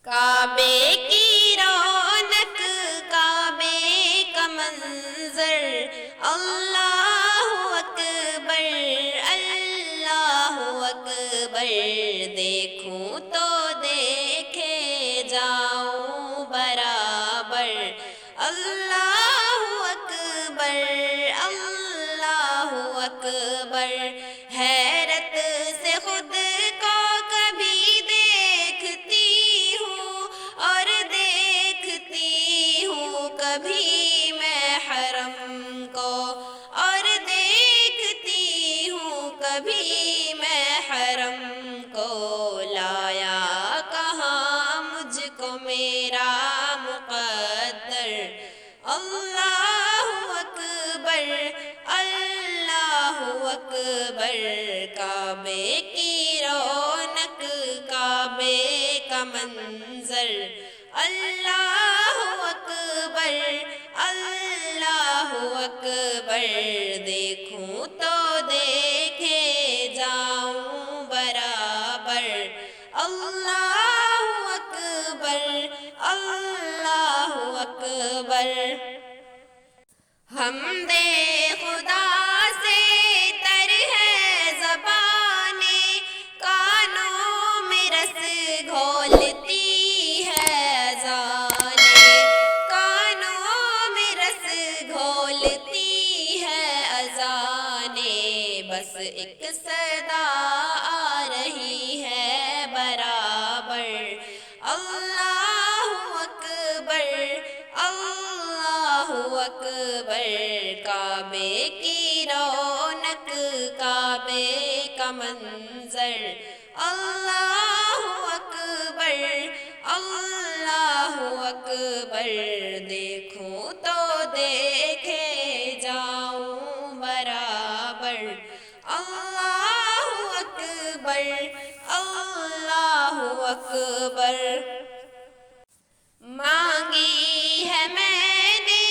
کعبے کی رونق، کعبے کا منظر، اللہ اکبر اللہ اکبر، دیکھوں تو دیکھے جاؤں برابر، اللہ اکبر اللہ اکبر، حیرت سے خود کو کبھی دیکھتی ہوں اور دیکھتی ہوں کبھی میں حرم کو، اور دیکھتی ہوں کبھی میں حرم کو، لایا کہاں مجھ کو میرا مقدر، اللہ اکبر اللہ اکبر، کعبے کی رونق، کعبے کا منظر، اللہ اکبر اللہ اکبر، دیکھوں تو دیکھے جاؤں برابر، اللہ اکبر اللہ اکبر، حمد خدا سے تر ہے زبانیں، کانوں میں رس گھولتی ہے اذانیں، کانوں میں رس گھولتی ہے اذانیں، بس ایک صدا آ رہی ہے برابر، اللہ اکبر اللہ اکبر، کعبے کی رونق، کعبے کا منظر، اللہ اکبر اللہ اکبر، دیکھوں تو دیکھے جاؤں برابر، اللہ اکبر اللہ اکبر، مانگی ہے میں نے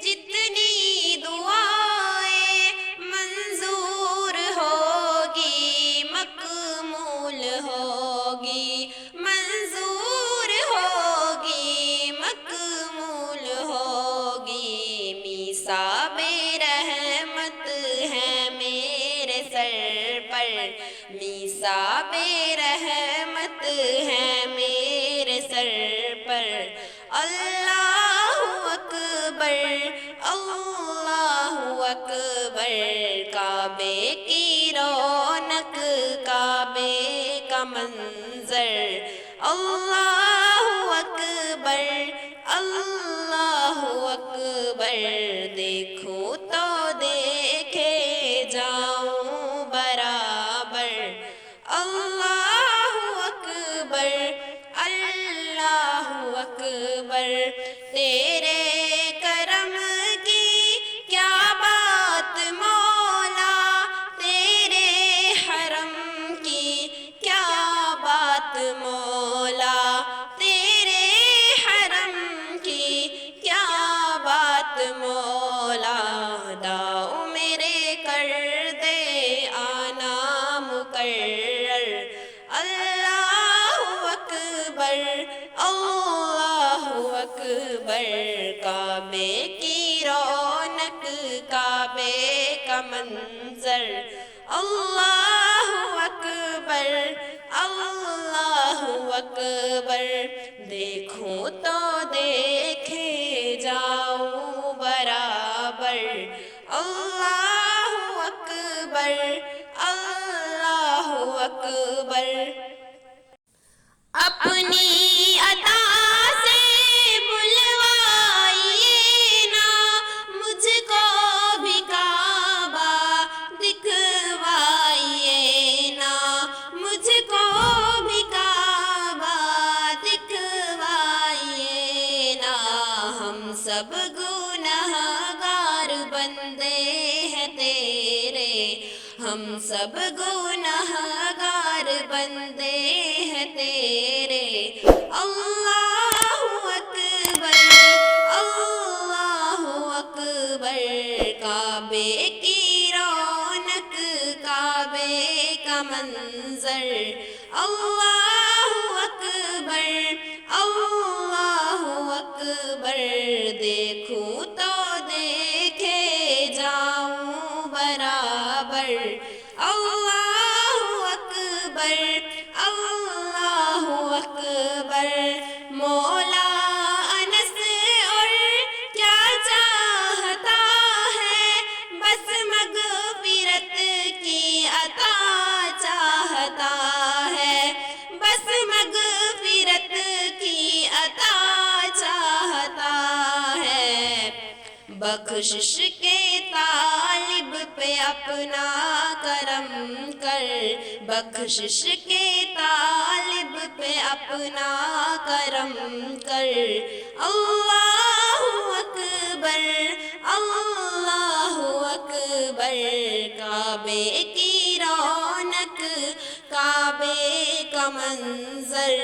جتنی دعائیں، منظور ہوگی مقبول ہوگی، منظور ہوگی مقبول ہوگی، میثاق رحمت ہے میرے سر پر، میثاق رحمت ہے میرے سر پر، اللہ اکبر اللہ اکبر، کعبے کی رونق، کعبے کا منظر، اللہ اکبر اللہ اکبر، دیکھوں تو دیکھے جاؤں برابر، اللہ اکبر اللہ اکبر، تیرے کرم کی کیا بات مولا، تیرے حرم کی کیا بات مولا، تیرے حرم کی کیا بات مولا، داؤ میرے کر دے آنا مقرر، اللہ اکبر اللہ اکبر، کعبے کی رونق، کعبے کا منظر، اللہ اکبر اللہ اکبر، دیکھوں تو دیکھے جاؤں برابر، اللہ اکبر اللہ اکبر، اپنی عطا سے بلوائیے نا مجھ کو بھی کعبہ، دکھوائیے نا مجھ کو بھی کعبہ، دکھوائیے نا، ہم سب گنہگار بندے ہیں تیرے، ہم سب گنہگار بندے ہیں تیرے، اللہ اکبر اللہ اکبر، کعبے کی رونق، کعبے کا منظر، اللہ اکبر بخشش کے طالب پہ اپنا کرم کر، بخشش کے طالب پہ اپنا کرم کر۔ اللہ اکبر، اللہ اکبر، کعبے کی رونق، کعبے کا منظر۔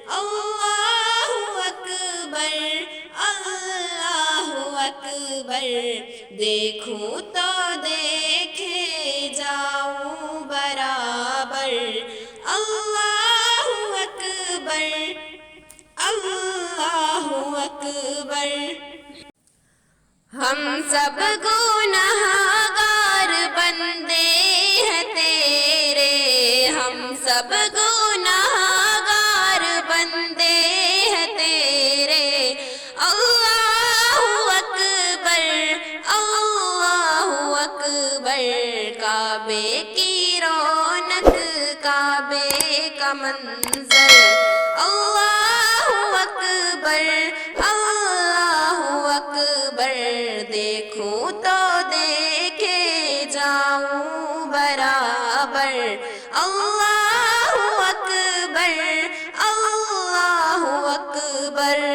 اللہ اکبر، اللہ اکبر، دیکھوں تو دیکھے جاؤں برابر۔ اللہ اکبر، اللہ اکبر۔ ہم سب گنہگار بندے ہیں تیرے، ہم سب گنہگار بندے ہیں تیرے۔ اللہ اکبر، اللہ اکبر، کعبے کی رونق، کعبے کا منظر۔ اللہ اکبر، اللہ اکبر، دیکھوں تو دیکھے جاؤں برابر۔ اللہ اکبر، اللہ اکبر۔